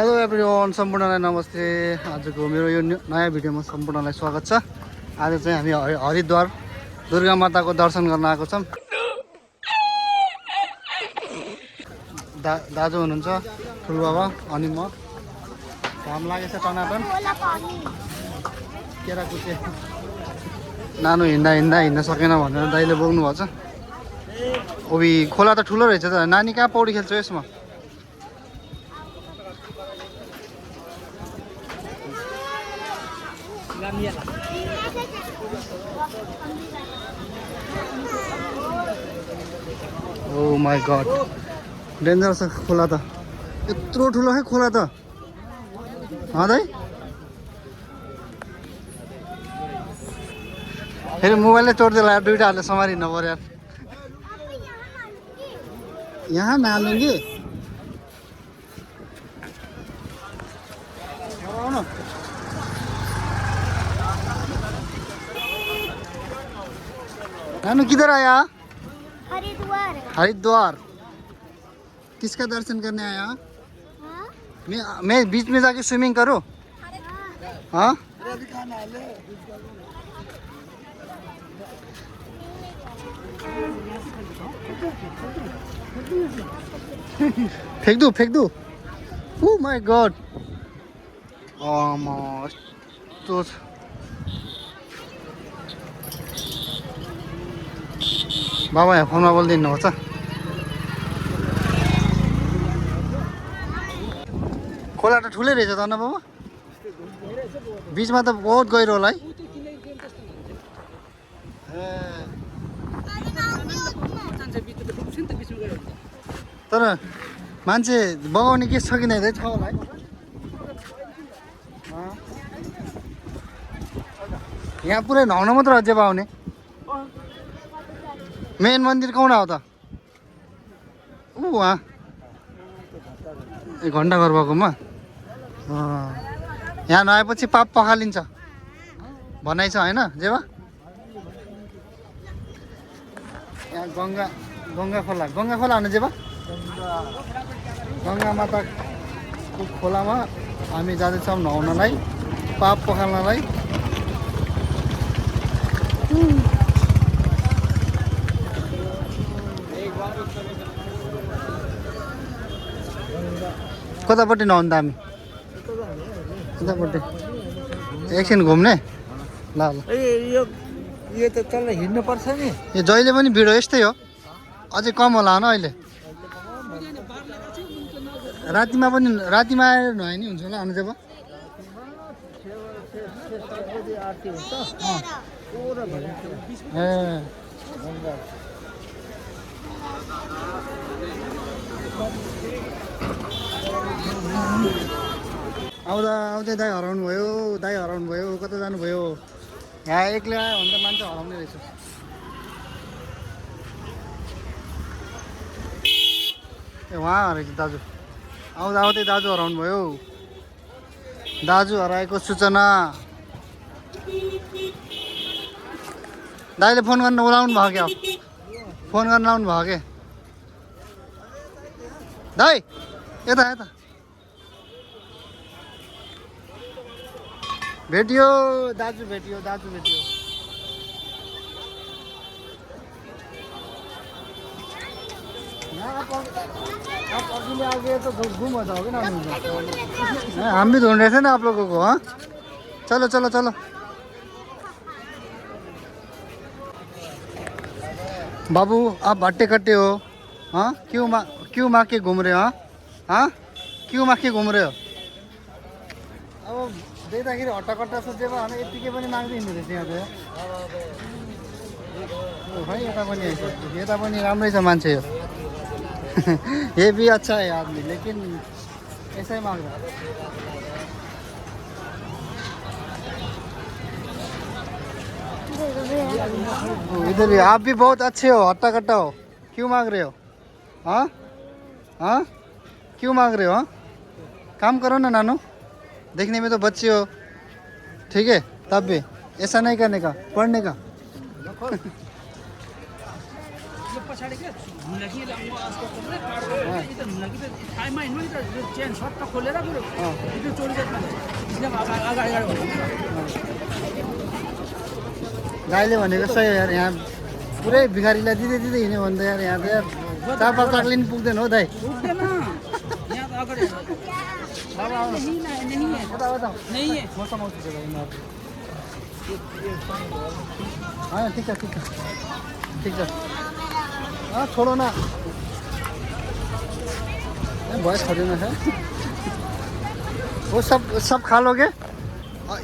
Hello everyone, सम्पूर्णलाई नमस्ते। आजको मेरो यो नयाँ भिडियोमा सम्पूर्णलाई स्वागत छ। आज चाहिँ हामी हरिद्वार दुर्गा माताको दर्शन गर्न आएको छौँ। दाजु हुनुहुन्छ ठुलोबाबा अनि म। घाम लागेछ टनाटन, केरा कुचे नानु हिँड्न सकेन भनेर दाइले बोक्नु भएको छ। ओबी खोला त ठुलो रहेछ त। नानी कहाँ पौडी खेल्छ यसमा? ओ माई गॉड, डेन्जर छ खोला त। यत्रो ठुलो है खोला त। दाइ फेरि मोबाइलै तोड्दै यार, दुइटा हातले समारिन पर्यो यार। यहाँ नहालुङ्गे नानू किधर आया? हरिद्वार। हरिद्वार किसका दर्शन करने आया? मैं बीच में जाके स्विमिंग करूं? हाँ फेंक दू। ओह माय गॉड, तो बाबा यहाँ फोनमा बोलिदिनु भएको छ। खोला त ठुलै रहेछ त न बाबा? बिचमा त बहुत गहिरो होला है। तर मान्छे बगाउने के छ कि नै छ होला है। यहाँ पुरै नुहाउन मात्र अझै पाउने। मेन मन्दिर कौन हो त? वहाँ ए घन्टाघर भएकोमा। यहाँ नआएपछि पाप पखालिन्छ भनाइ छ होइन जेवा? यहाँ गङ्गा खोला होइन जेवा? गङ्गा माताको खोलामा हामी जाँदैछौँ नुहाउनलाई, पाप पखाल्नलाई। कतापट्टि नहुन् त हामी? कतापट्टि एकछिन घुम्ने? ल यो त तल हिँड्नु पर्छ नि। यो जहिले पनि भिड यस्तै हो, अझै कम होला होइन अहिले? रातिमा आएर नुहाए नि हुन्छ होला अनुजेब? ए आउँदै दाइ हराउनु भयो। कता जानुभयो? यहाँ एक्लै आयो भने त मान्छे हराउने रहेछ। ए उहाँ रहेछ दाजु। आउँदै दाजु हराउनु भयो। दाजु हराएको सूचना। दाइले फोन गर्न बोलाउनु भयो क्या? फोन गर्न आउनु भयो के? दाइ यता भेटियो दाजु भेटियो। हम भी ढूंढ रहे थे ना आप लोगों को। हाँ चलो। बाबू आप भट्टे कट्टे हो? हाँ क्यों माँ के घूम रहे हो? हाँ क्यों माँ के घूम रहे हो? अब देख्दाखेरि हट्टाकट्टा सोचेको हामी यतिकै पनि माग्दै हिँड्दो रहेछ यहाँ चाहिँ। खै यता पनि राम्रै छ मान्छे यो। ये भी अच्छा है आदमी, लेकिन ऐसा ही मांग रहा है। इधर भी आप भी बहुत अच्छे हो, हट्टा कट्टा हो, क्यों मांग रहे हो? हाँ क्यों मांग रहे हो? हाँ काम करो ना नानू, देखने में तो बच्चे हो, ठीक है? तब भी ऐसा नहीं करने का, पढ़ने का। पछाडि के ढुङ्गाकी लम्बो आस्को खोलेर काट्दै इधर ढुङ्गाकी त टाइममा हिँड्नु इधर चेन सट्ट खोलेर बरु इधर चोरी गर्नु एकदम अगाडि भन्नु गाईले भनेको सही हो यार यहाँ पुरै भिखारीलाई दिँदै दिँदै हिँड्यो भने त यार यहाँ त यार 4-5 लाख लिनु पुग्दैन हो दाइ पुग्दैन यहाँ त अगाडि बाबा नहीं है नहीं है म समाउँछु त्यसलाई हाँ ठीक है ठीक है ठीक है हाँ छोड़ो ना बॉयस खड़े ना है वो सब खा लोगे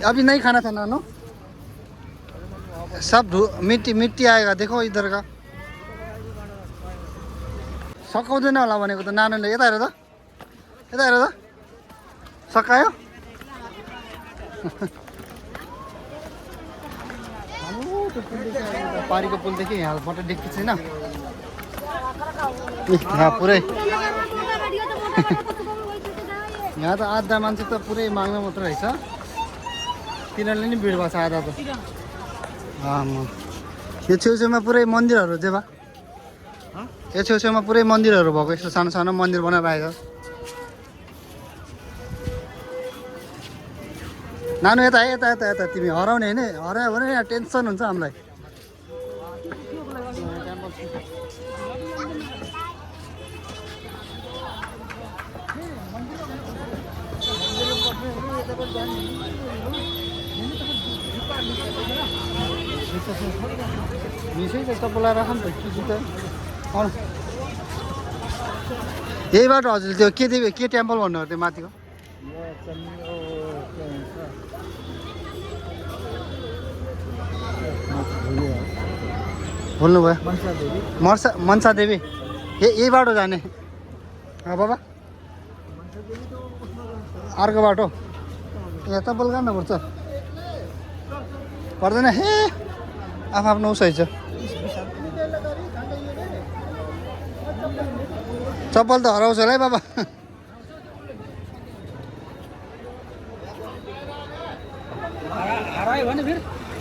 अभी नहीं खाना था नानो सब मिट्टी मिट्टी आएगा देखो इधर का सकाउँदैन होला भनेको त नानुले यता हेर त सकायो पारीको पुलदेखि यहाँबाट देख्छ छैन यहाँ पुरै यहाँ त आधा मान्छे त पुरै माग्न मात्र रहेछ तिनीहरूले नि भिड भएको छ आधा त यो छेउछेउमा पुरै मन्दिरहरू चाहिँ यो छेउछेउमा पुरै मन्दिरहरू भएको यस्तो सानो सानो मन्दिर बनाएर आएको नानु यता यता यता यता तिमी हराउने होइन हरायो भने यहाँ टेन्सन हुन्छ हामीलाई मिसै त बोलाएर राख नि त यही बाटो हजुर त्यो के टेम्पल भन्नुभयो त्यो माथिको बोल्नुभयो मनसा देवी यही बाटो जाने बाबा अर्को बाटो यता बोल्नु पर्छ पर्दैन हे आफ्नो उसै छ चप्पल त हराउँछ होला है बाबा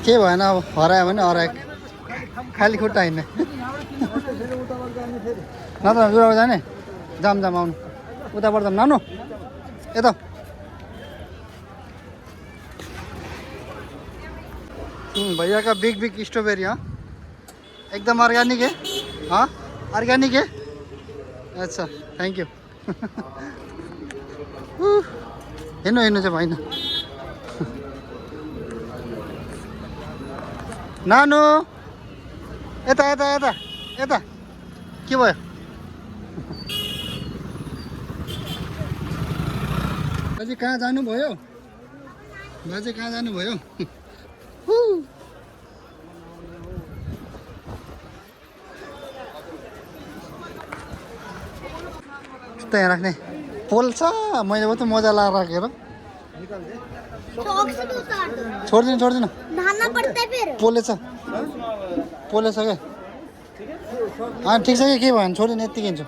के भएन अब हरायो भने हरायो खाली खुट्टा हिँड्ने न त जुराबाट जाने जाम आउनु उताबाट जाम नानु यता भैया का बिग स्ट्रॉबेरी हाँ एकदम ऑर्गेनिक है हाँ ऑर्गेनिक है अच्छा थैंक यू हेर्नु हेर्नु चाहिँ भएन नानु यता यता यता यता के भयो बाजे कहाँ जानुभयो बाजे कहाँ जानुभयो त्यहाँ राख्ने पोल्छ मैले त मजा लाएर राखेर छोड्दिनु पोलेछ क्या ठिक छ कि के भयो भने छोड्दिनु यति किन्छु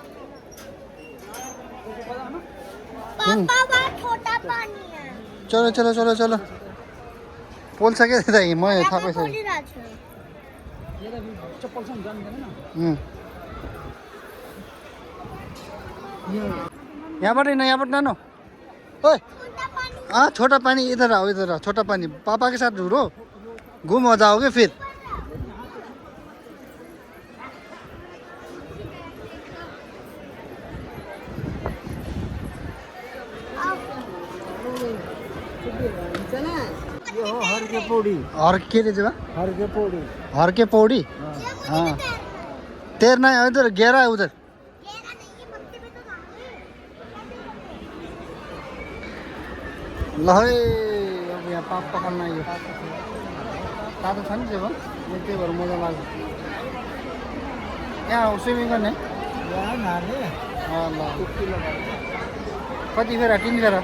चलो चलो चलो चलो पोल्छ क्या त्यता म थाहा यहाँबाट नानो ओए हाँ छोटा पानी इधर आओ छोटा पानी पापा के साथ ढूंढो घूम हो जाओगे फिर हर के पौड़ी और के रे जगह हर के पौड़ी हाँ तैरना है उधर गहरा है उधर ल है अब यहाँ पाप पकाउन आइयो तातो छ नि जब त्यही भएर मजा लाग्यो यहाँ स्विमिङ गर्ने ल कति फेर 3 फेर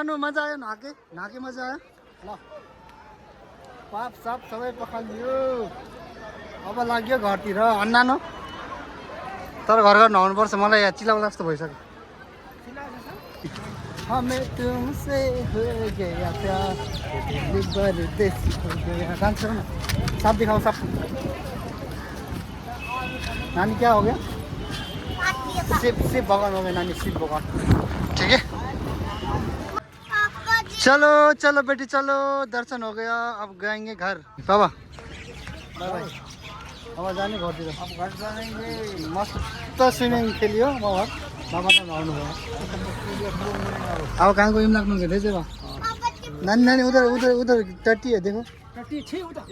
नानु मजा आयो नाके मजा आयो ल पाप साप सबै पखालियो अब लाग्यो घरतिर अन्नानो तर घर नआउनुपर्छ मलाई यहाँ चिलाउला जस्तो भइसक्यो हमें तुमसे हो गया प्यार दिल परदेसी हो गया डांस करो ना साप दिखाओ साप नानी क्या हो गया शिव भगवान हो गए नानी शिव भगवान ठीक है चलो चलो बेटी चलो दर्शन हो गया अब गएंगे घर बाबा बाय बाय अब जाने घरतिर अब घर जानेंगे मस्त स्विमिङ खेलियो म घर बाबा त नआउनु भयो अब कहाँ गयौँ लाग्नु हुँदै चाहिँ बा नानी नानी उधर उधर उधर टट्टी है देखो टट्टी छे उता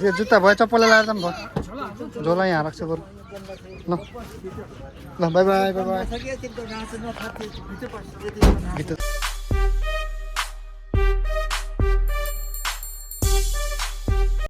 यो जुत्ता भयो चप्पल लगाएर त भयो झोला यहाँ राख्छ बरु ल ल बाई बाई बाई बाई सकिया चिन्ता नाच्नु थाहा भित्र भित्र